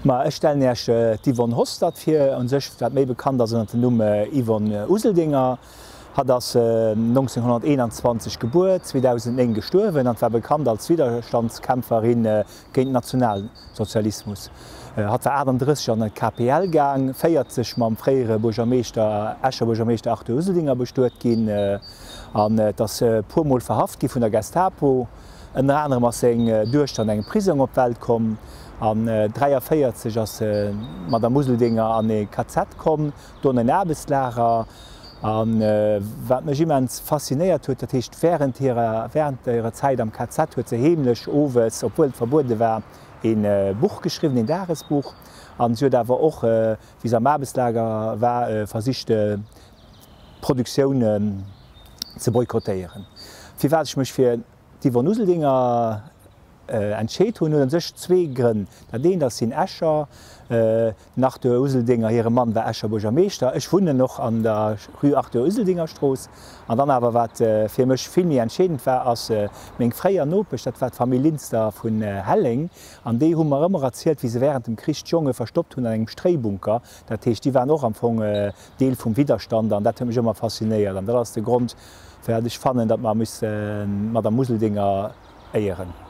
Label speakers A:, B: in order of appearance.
A: Ech stellen erch d'Yvonne Hostad fir an sech dat méi bekannt as den Numme Yvonne Useldinger, hat ass 1921 geboren, 2001 gestorwen, an war bekannt als Widerstandskämpferin géint Nationalsozialismus. Hat war 38 an den KPL gang, féiert sech mam fréiere Burgermeester Äscher Burgermeester Arthur Useldinger bestueret ginn, an dats puermol verhaft gi vun der Gestapo, en anderem mat seg Duerstand eng Prisung op Welt kom. An 1943 ass mat der Useldinger an e KZ kom, don en Erbeslärer, an wat mech immens fasziniert huet, dat hicht während ihrer Zeit am KZ huet ze hemlech owes, obwohl verboden war, en Buch geschrieben, en Daresbuch. An so da war och wie am Erbesläger war versichte Produktionioen ze boykottéieren. Wie werdech mech fir d'Yvonne Useldinger entscheet hunn sech zwee Grënn. Dat deen dat sinn Äscher nach der Useldinger hire Mann war Äscher Burgermeester. Ech wunne noch an der Rue Arthur Useldinger Stroos. An dann awer wat fir mech filmmi entscheedend war ass még Fréier Nopech, dat war d'Familienster vun Helling. An déi hummer ëmmer erzielt, wie se wären dem Christjonge verstoppt hunn an engem Stréibunker. Dat Teech Di war noch am vung Deel vum Widerstand an, dat mech ëmmer fasziniert. An dat ass de Grund fir Dich fannen, dat man mat der Useldinger éieren.